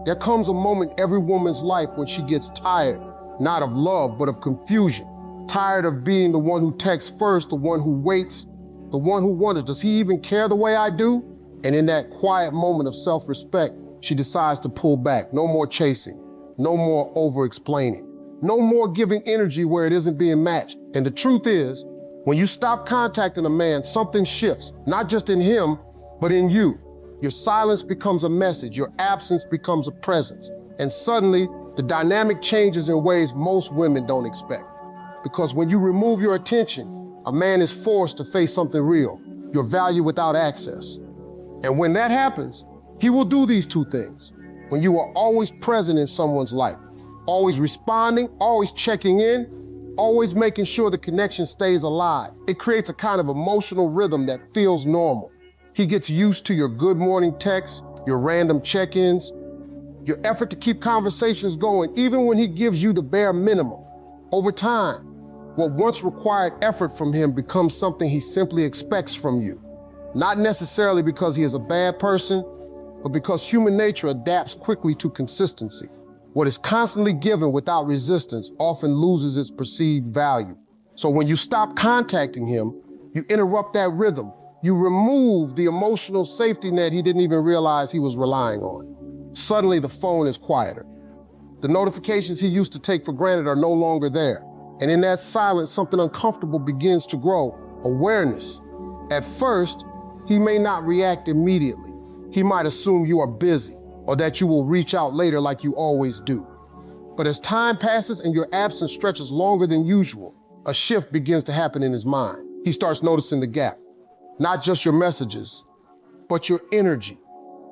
There comes a moment every woman's life when she gets tired, not of love, but of confusion. Tired of being the one who texts first, the one who waits, the one who wonders, does he even care the way I do? And in that quiet moment of self-respect, she decides to pull back. No more chasing, no more over-explaining, no more giving energy where it isn't being matched. And the truth is, when you stop contacting a man, something shifts, not just in him, but in you. Your silence becomes a message, your absence becomes a presence. And suddenly, the dynamic changes in ways most women don't expect. Because when you remove your attention, a man is forced to face something real, your value without access. And when that happens, he will do these two things. When you are always present in someone's life, always responding, always checking in, always making sure the connection stays alive, it creates a kind of emotional rhythm that feels normal. He gets used to your good morning texts, your random check-ins, your effort to keep conversations going, even when he gives you the bare minimum. Over time, what once required effort from him becomes something he simply expects from you. Not necessarily because he is a bad person, but because human nature adapts quickly to consistency. What is constantly given without resistance often loses its perceived value. So when you stop contacting him, you interrupt that rhythm. You remove the emotional safety net he didn't even realize he was relying on. Suddenly the phone is quieter. The notifications he used to take for granted are no longer there. And in that silence, something uncomfortable begins to grow, awareness. At first, he may not react immediately. He might assume you are busy or that you will reach out later like you always do. But as time passes and your absence stretches longer than usual, a shift begins to happen in his mind. He starts noticing the gap. Not just your messages, but your energy.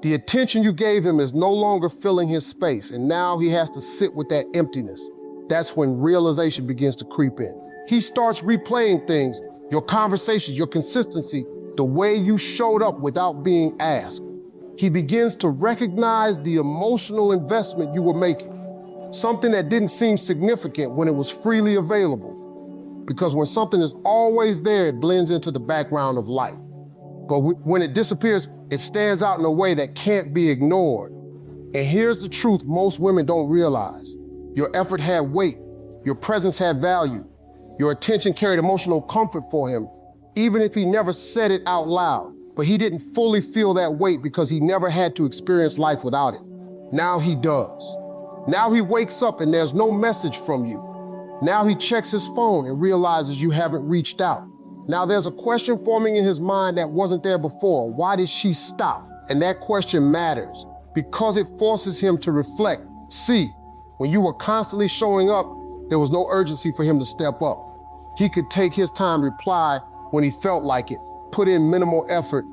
The attention you gave him is no longer filling his space, and now he has to sit with that emptiness. That's when realization begins to creep in. He starts replaying things, your conversations, your consistency, the way you showed up without being asked. He begins to recognize the emotional investment you were making, something that didn't seem significant when it was freely available. Because when something is always there, it blends into the background of life. But when it disappears, it stands out in a way that can't be ignored. And here's the truth most women don't realize. Your effort had weight, your presence had value, your attention carried emotional comfort for him, even if he never said it out loud. But he didn't fully feel that weight because he never had to experience life without it. Now he does. Now he wakes up and there's no message from you. Now he checks his phone and realizes you haven't reached out. Now there's a question forming in his mind that wasn't there before. Why did she stop? And that question matters because it forces him to reflect. See, when you were constantly showing up, there was no urgency for him to step up. He could take his time to reply when he felt like it, put in minimal effort,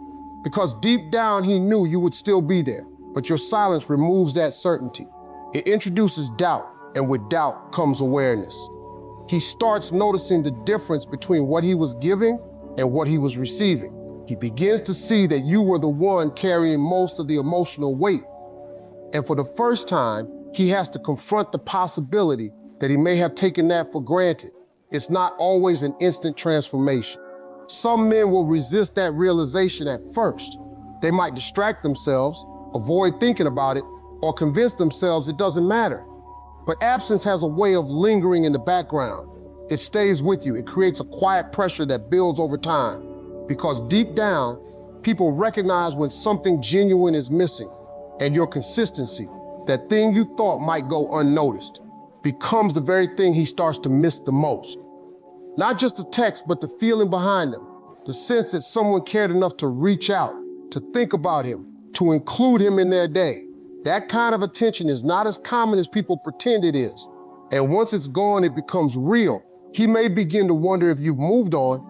because deep down he knew you would still be there. But your silence removes that certainty. It introduces doubt, and with doubt comes awareness. He starts noticing the difference between what he was giving and what he was receiving. He begins to see that you were the one carrying most of the emotional weight. And for the first time, he has to confront the possibility that he may have taken that for granted. It's not always an instant transformation. Some men will resist that realization at first. They might distract themselves, avoid thinking about it, or convince themselves it doesn't matter. But absence has a way of lingering in the background. It stays with you. It creates a quiet pressure that builds over time. Because deep down, people recognize when something genuine is missing. And your consistency, that thing you thought might go unnoticed, becomes the very thing he starts to miss the most. Not just the text, but the feeling behind them. The sense that someone cared enough to reach out, to think about him, to include him in their day. That kind of attention is not as common as people pretend it is. And once it's gone, it becomes real. He may begin to wonder if you've moved on,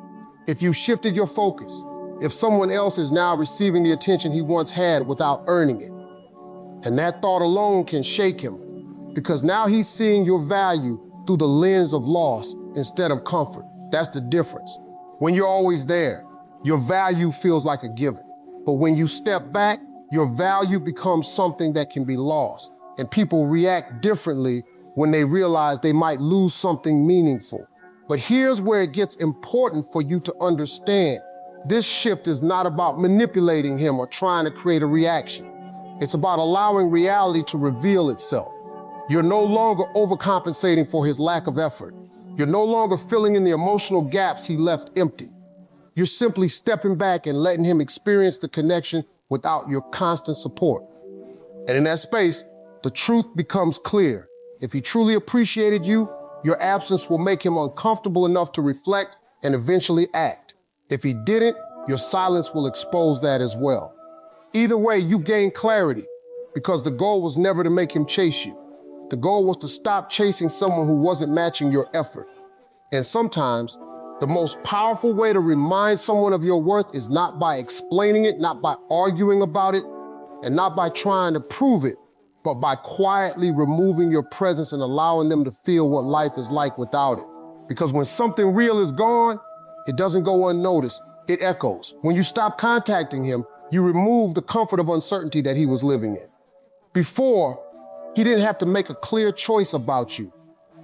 if you shifted your focus, if someone else is now receiving the attention he once had without earning it. And that thought alone can shake him, because now he's seeing your value through the lens of loss instead of comfort. That's the difference. When you're always there, your value feels like a given. But when you step back, your value becomes something that can be lost. And people react differently when they realize they might lose something meaningful. But here's where it gets important for you to understand. This shift is not about manipulating him or trying to create a reaction. It's about allowing reality to reveal itself. You're no longer overcompensating for his lack of effort. You're no longer filling in the emotional gaps he left empty. You're simply stepping back and letting him experience the connection without your constant support. And in that space, the truth becomes clear. If he truly appreciated you, your absence will make him uncomfortable enough to reflect and eventually act. If he didn't, your silence will expose that as well. Either way, you gain clarity, because the goal was never to make him chase you. The goal was to stop chasing someone who wasn't matching your effort. And sometimes, the most powerful way to remind someone of your worth is not by explaining it, not by arguing about it, and not by trying to prove it, but by quietly removing your presence and allowing them to feel what life is like without it. Because when something real is gone, it doesn't go unnoticed, it echoes. When you stop contacting him, you remove the comfort of uncertainty that he was living in. Before, he didn't have to make a clear choice about you.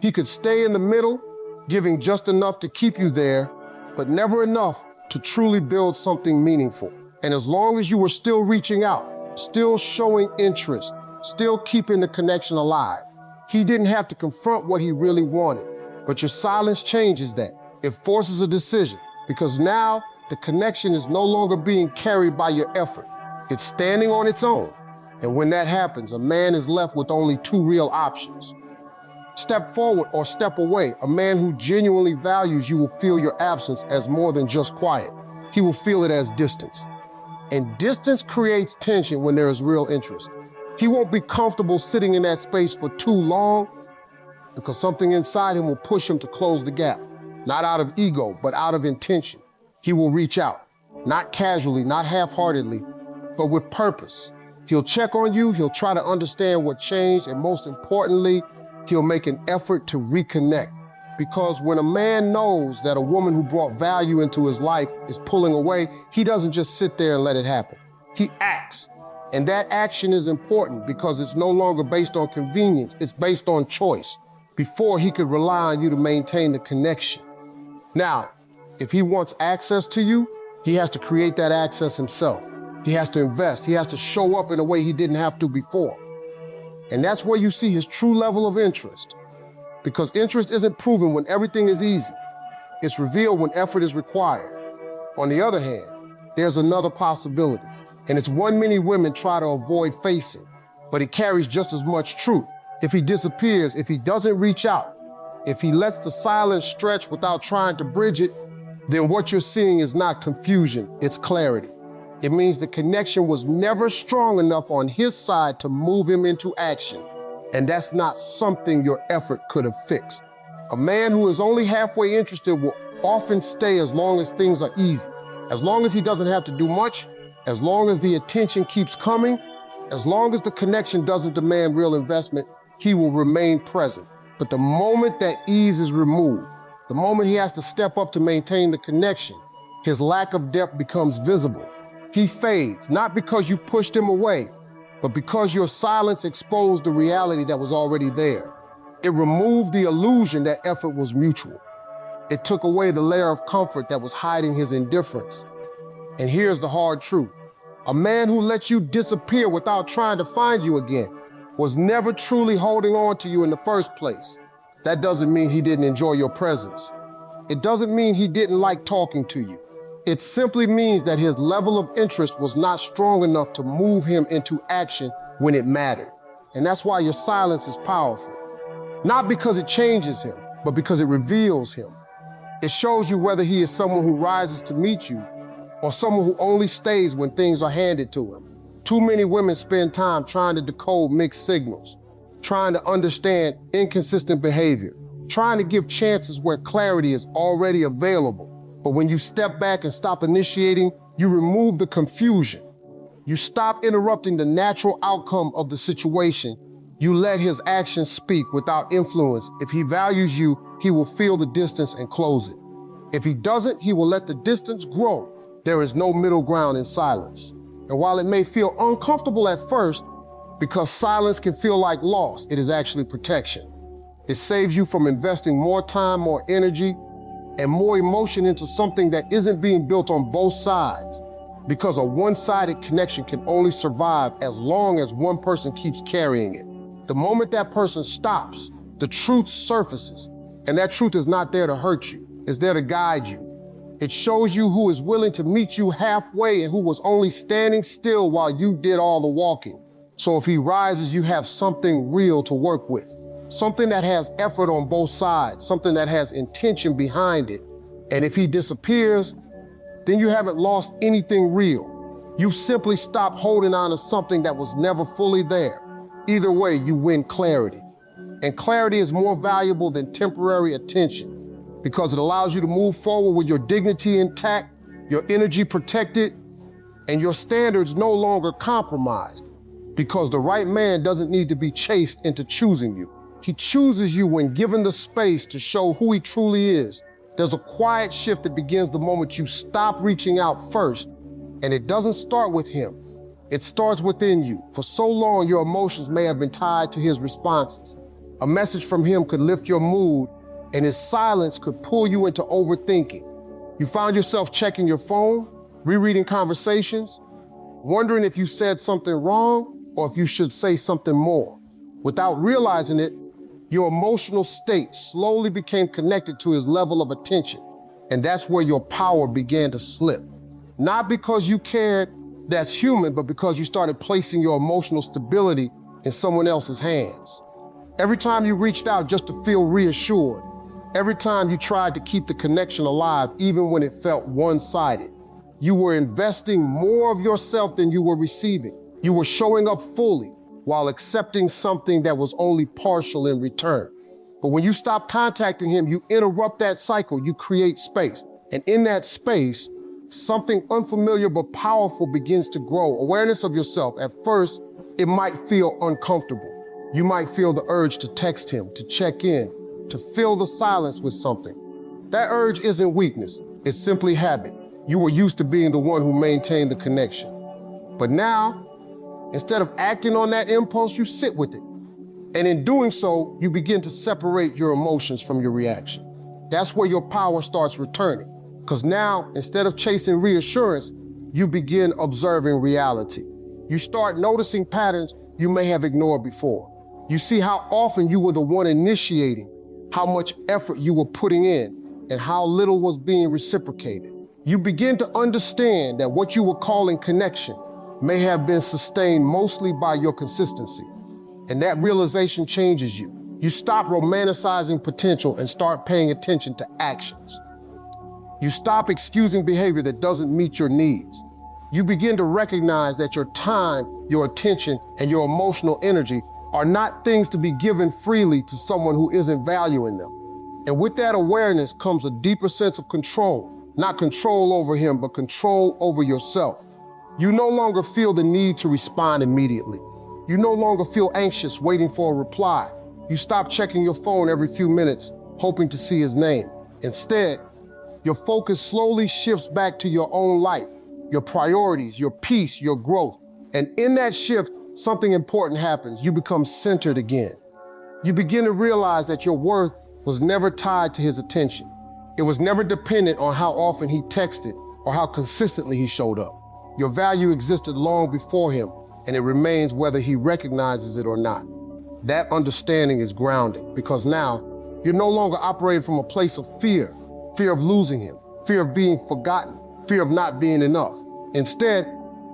He could stay in the middle, giving just enough to keep you there, but never enough to truly build something meaningful. And as long as you were still reaching out, still showing interest, still keeping the connection alive, he didn't have to confront what he really wanted. But your silence changes that. It forces a decision, because now the connection is no longer being carried by your effort. It's standing on its own. And when that happens, a man is left with only two real options. Step forward or step away. A man who genuinely values you will feel your absence as more than just quiet. He will feel it as distance. And distance creates tension when there is real interest. He won't be comfortable sitting in that space for too long, because something inside him will push him to close the gap. Not out of ego, but out of intention. He will reach out, not casually, not half-heartedly, but with purpose. He'll check on you, he'll try to understand what changed, and most importantly, he'll make an effort to reconnect. Because when a man knows that a woman who brought value into his life is pulling away, he doesn't just sit there and let it happen. He acts. And that action is important because it's no longer based on convenience, it's based on choice. Before, he could rely on you to maintain the connection. Now, if he wants access to you, he has to create that access himself. He has to invest. He has to show up in a way he didn't have to before. And that's where you see his true level of interest. Because interest isn't proven when everything is easy. It's revealed when effort is required. On the other hand, there's another possibility, and it's one many women try to avoid facing, but it carries just as much truth. If he disappears, if he doesn't reach out, if he lets the silence stretch without trying to bridge it, then what you're seeing is not confusion, it's clarity. It means the connection was never strong enough on his side to move him into action. And that's not something your effort could have fixed. A man who is only halfway interested will often stay as long as things are easy. As long as he doesn't have to do much, as long as the attention keeps coming, as long as the connection doesn't demand real investment, he will remain present. But the moment that ease is removed, the moment he has to step up to maintain the connection, his lack of depth becomes visible. He fades, not because you pushed him away, but because your silence exposed the reality that was already there. It removed the illusion that effort was mutual. It took away the layer of comfort that was hiding his indifference. And here's the hard truth. A man who lets you disappear without trying to find you again was never truly holding on to you in the first place. That doesn't mean he didn't enjoy your presence. It doesn't mean he didn't like talking to you. It simply means that his level of interest was not strong enough to move him into action when it mattered. And that's why your silence is powerful. Not because it changes him, but because it reveals him. It shows you whether he is someone who rises to meet you or someone who only stays when things are handed to him. Too many women spend time trying to decode mixed signals, trying to understand inconsistent behavior, trying to give chances where clarity is already available. But when you step back and stop initiating, you remove the confusion. You stop interrupting the natural outcome of the situation. You let his actions speak without influence. If he values you, he will feel the distance and close it. If he doesn't, he will let the distance grow. There is no middle ground in silence. And while it may feel uncomfortable at first, because silence can feel like loss, it is actually protection. It saves you from investing more time, more energy, and more emotion into something that isn't being built on both sides. because a one-sided connection can only survive as long as one person keeps carrying it. The moment that person stops, the truth surfaces, and that truth is not there to hurt you, it's there to guide you. It shows you who is willing to meet you halfway and who was only standing still while you did all the walking. So if he rises, you have something real to work with, something that has effort on both sides, something that has intention behind it. And if he disappears, then you haven't lost anything real. You've simply stopped holding on to something that was never fully there. Either way, you win clarity. And clarity is more valuable than temporary attention because it allows you to move forward with your dignity intact, your energy protected, and your standards no longer compromised. Because the right man doesn't need to be chased into choosing you. He chooses you when given the space to show who he truly is. There's a quiet shift that begins the moment you stop reaching out first, and it doesn't start with him. It starts within you. For so long, your emotions may have been tied to his responses. A message from him could lift your mood, and his silence could pull you into overthinking. You found yourself checking your phone, rereading conversations, wondering if you said something wrong or if you should say something more. Without realizing it, your emotional state slowly became connected to his level of attention, and that's where your power began to slip. Not because you cared, that's human, but because you started placing your emotional stability in someone else's hands. Every time you reached out just to feel reassured, every time you tried to keep the connection alive, even when it felt one-sided, you were investing more of yourself than you were receiving. You were showing up fully while accepting something that was only partial in return. But when you stop contacting him, you interrupt that cycle, you create space. And in that space, something unfamiliar but powerful begins to grow. Awareness of yourself. At first, it might feel uncomfortable. You might feel the urge to text him, to check in, to fill the silence with something. That urge isn't weakness, it's simply habit. You were used to being the one who maintained the connection. But now, instead of acting on that impulse, you sit with it. And in doing so, you begin to separate your emotions from your reaction. That's where your power starts returning. Because now, instead of chasing reassurance, you begin observing reality. You start noticing patterns you may have ignored before. You see how often you were the one initiating, how much effort you were putting in, and how little was being reciprocated. You begin to understand that what you were calling connection may have been sustained mostly by your consistency. And that realization changes you. You stop romanticizing potential and start paying attention to actions. You stop excusing behavior that doesn't meet your needs. You begin to recognize that your time, your attention, and your emotional energy are not things to be given freely to someone who isn't valuing them. And with that awareness comes a deeper sense of control. Not control over him, but control over yourself. You no longer feel the need to respond immediately. You no longer feel anxious waiting for a reply. You stop checking your phone every few minutes, hoping to see his name. Instead, your focus slowly shifts back to your own life, your priorities, your peace, your growth. And in that shift, something important happens. You become centered again. You begin to realize that your worth was never tied to his attention. It was never dependent on how often he texted or how consistently he showed up. Your value existed long before him, and it remains whether he recognizes it or not. That understanding is grounding because now you're no longer operating from a place of fear of losing him, fear of being forgotten, fear of not being enough. Instead,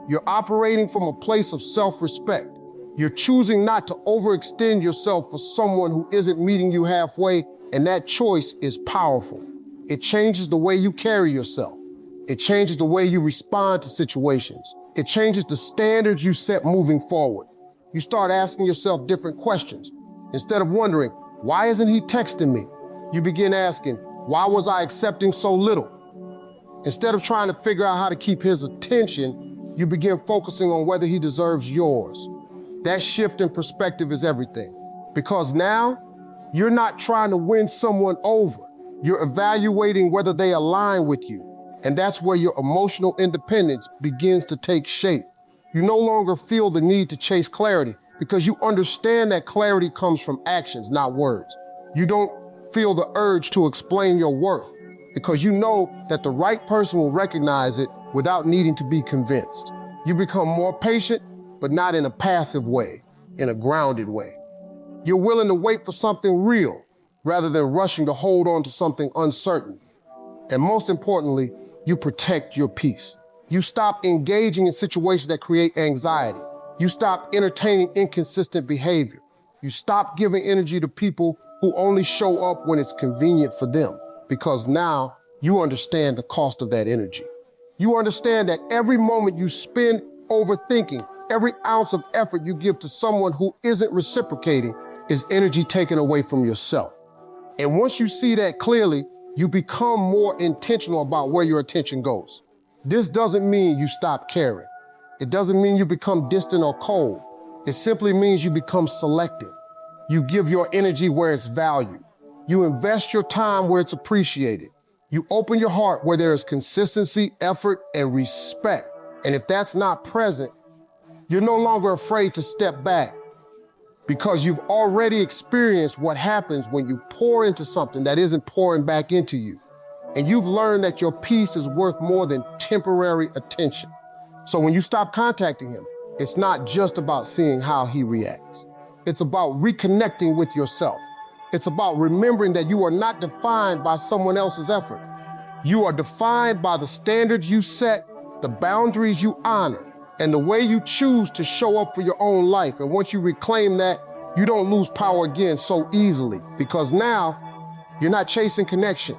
you're operating from a place of self-respect. You're choosing not to overextend yourself for someone who isn't meeting you halfway, and that choice is powerful. It changes the way you carry yourself. It changes the way you respond to situations. It changes the standards you set moving forward. You start asking yourself different questions. Instead of wondering, why isn't he texting me? You begin asking, why was I accepting so little? Instead of trying to figure out how to keep his attention, you begin focusing on whether he deserves yours. That shift in perspective is everything. Because now, you're not trying to win someone over. You're evaluating whether they align with you. And that's where your emotional independence begins to take shape. You no longer feel the need to chase clarity because you understand that clarity comes from actions, not words. You don't feel the urge to explain your worth because you know that the right person will recognize it without needing to be convinced. You become more patient, but not in a passive way, in a grounded way. You're willing to wait for something real rather than rushing to hold on to something uncertain. And most importantly, you protect your peace. You stop engaging in situations that create anxiety. You stop entertaining inconsistent behavior. You stop giving energy to people who only show up when it's convenient for them, because now you understand the cost of that energy. You understand that every moment you spend overthinking, every ounce of effort you give to someone who isn't reciprocating is energy taken away from yourself. And once you see that clearly, you become more intentional about where your attention goes. This doesn't mean you stop caring. It doesn't mean you become distant or cold. It simply means you become selective. You give your energy where it's valued. You invest your time where it's appreciated. You open your heart where there is consistency, effort, and respect. And if that's not present, you're no longer afraid to step back, because you've already experienced what happens when you pour into something that isn't pouring back into you. And you've learned that your peace is worth more than temporary attention. So when you stop contacting him, it's not just about seeing how he reacts. It's about reconnecting with yourself. It's about remembering that you are not defined by someone else's effort. You are defined by the standards you set, the boundaries you honor, and the way you choose to show up for your own life. And once you reclaim that, you don't lose power again so easily, because now you're not chasing connection.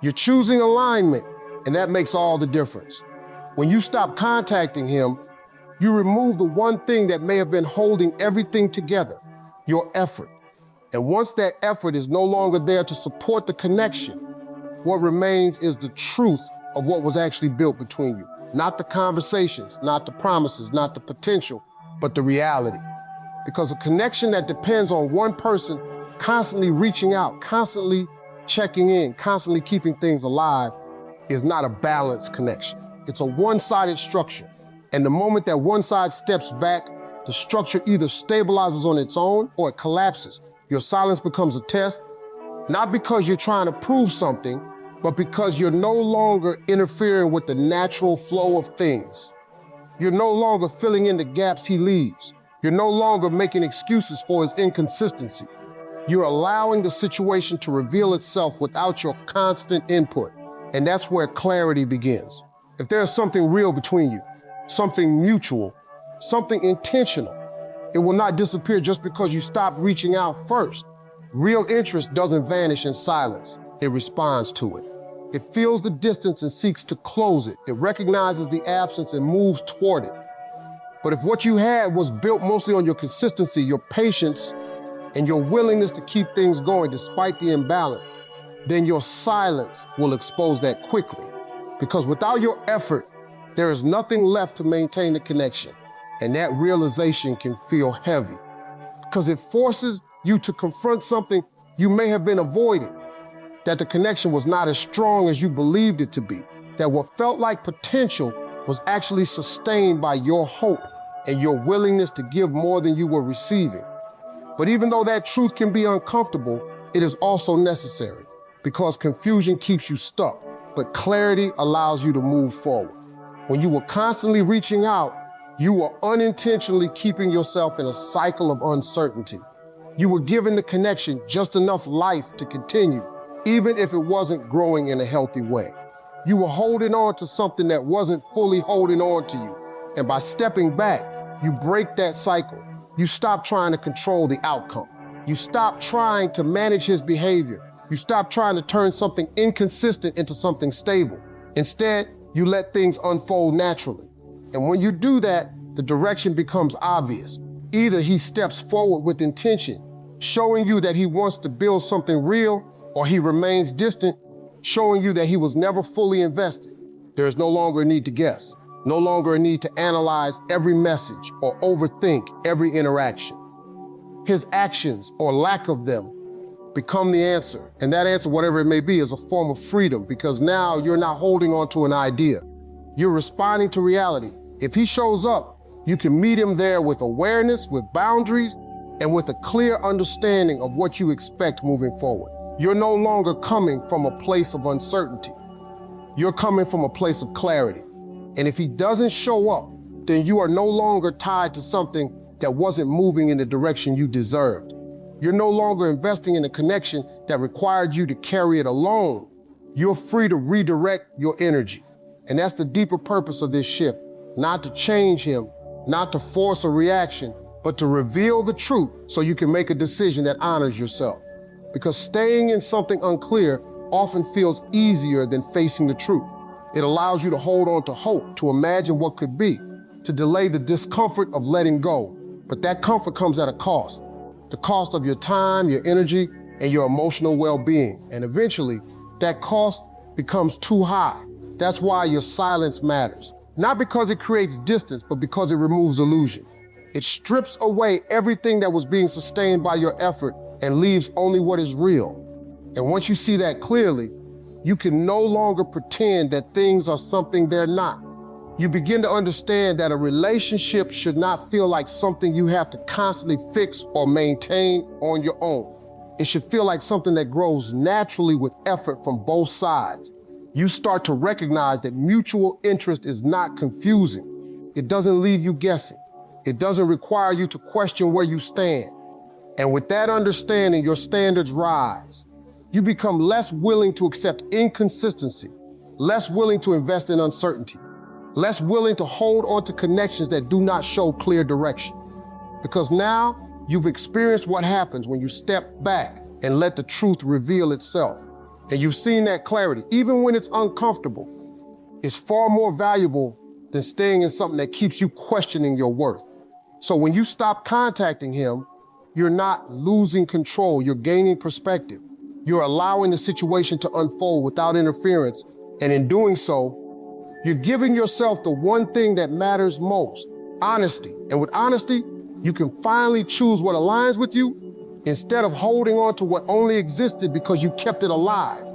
You're choosing alignment, and that makes all the difference. When you stop contacting him, you remove the one thing that may have been holding everything together, your effort. And once that effort is no longer there to support the connection, what remains is the truth of what was actually built between you. Not the conversations, not the promises, not the potential, but the reality. Because a connection that depends on one person constantly reaching out, constantly checking in, constantly keeping things alive is not a balanced connection. It's a one-sided structure. And the moment that one side steps back, the structure either stabilizes on its own or it collapses. Your silence becomes a test, not because you're trying to prove something, but because you're no longer interfering with the natural flow of things. You're no longer filling in the gaps he leaves. You're no longer making excuses for his inconsistency. You're allowing the situation to reveal itself without your constant input. And that's where clarity begins. If there's something real between you, something mutual, something intentional, it will not disappear just because you stop reaching out first. Real interest doesn't vanish in silence. It responds to it. It feels the distance and seeks to close it. It recognizes the absence and moves toward it. But if what you had was built mostly on your consistency, your patience, and your willingness to keep things going despite the imbalance, then your silence will expose that quickly. Because without your effort, there is nothing left to maintain the connection. And that realization can feel heavy, because it forces you to confront something you may have been avoiding, that the connection was not as strong as you believed it to be, that what felt like potential was actually sustained by your hope and your willingness to give more than you were receiving. But even though that truth can be uncomfortable, it is also necessary, because confusion keeps you stuck, but clarity allows you to move forward. When you were constantly reaching out, you were unintentionally keeping yourself in a cycle of uncertainty. You were giving the connection just enough life to continue, even if it wasn't growing in a healthy way. You were holding on to something that wasn't fully holding on to you. And by stepping back, you break that cycle. You stop trying to control the outcome. You stop trying to manage his behavior. You stop trying to turn something inconsistent into something stable. Instead, you let things unfold naturally. And when you do that, the direction becomes obvious. Either he steps forward with intention, showing you that he wants to build something real, or he remains distant, showing you that he was never fully invested. There is no longer a need to guess, no longer a need to analyze every message or overthink every interaction. His actions, or lack of them, become the answer. And that answer, whatever it may be, is a form of freedom, because now you're not holding on to an idea. You're responding to reality. If he shows up, you can meet him there with awareness, with boundaries, and with a clear understanding of what you expect moving forward. You're no longer coming from a place of uncertainty. You're coming from a place of clarity. And if he doesn't show up, then you are no longer tied to something that wasn't moving in the direction you deserved. You're no longer investing in a connection that required you to carry it alone. You're free to redirect your energy. And that's the deeper purpose of this shift, not to change him, not to force a reaction, but to reveal the truth so you can make a decision that honors yourself. Because staying in something unclear often feels easier than facing the truth. It allows you to hold on to hope, to imagine what could be, to delay the discomfort of letting go. But that comfort comes at a cost. The cost of your time, your energy, and your emotional well-being. And eventually, that cost becomes too high. That's why your silence matters. Not because it creates distance, but because it removes illusion. It strips away everything that was being sustained by your effort and leaves only what is real. And once you see that clearly, you can no longer pretend that things are something they're not. You begin to understand that a relationship should not feel like something you have to constantly fix or maintain on your own. It should feel like something that grows naturally with effort from both sides. You start to recognize that mutual interest is not confusing. It doesn't leave you guessing. It doesn't require you to question where you stand. And with that understanding, your standards rise. You become less willing to accept inconsistency, less willing to invest in uncertainty, less willing to hold on to connections that do not show clear direction. Because now you've experienced what happens when you step back and let the truth reveal itself. And you've seen that clarity, even when it's uncomfortable, is far more valuable than staying in something that keeps you questioning your worth. So when you stop contacting him, you're not losing control, you're gaining perspective. You're allowing the situation to unfold without interference, and in doing so, you're giving yourself the one thing that matters most, honesty. And with honesty, you can finally choose what aligns with you instead of holding on to what only existed because you kept it alive.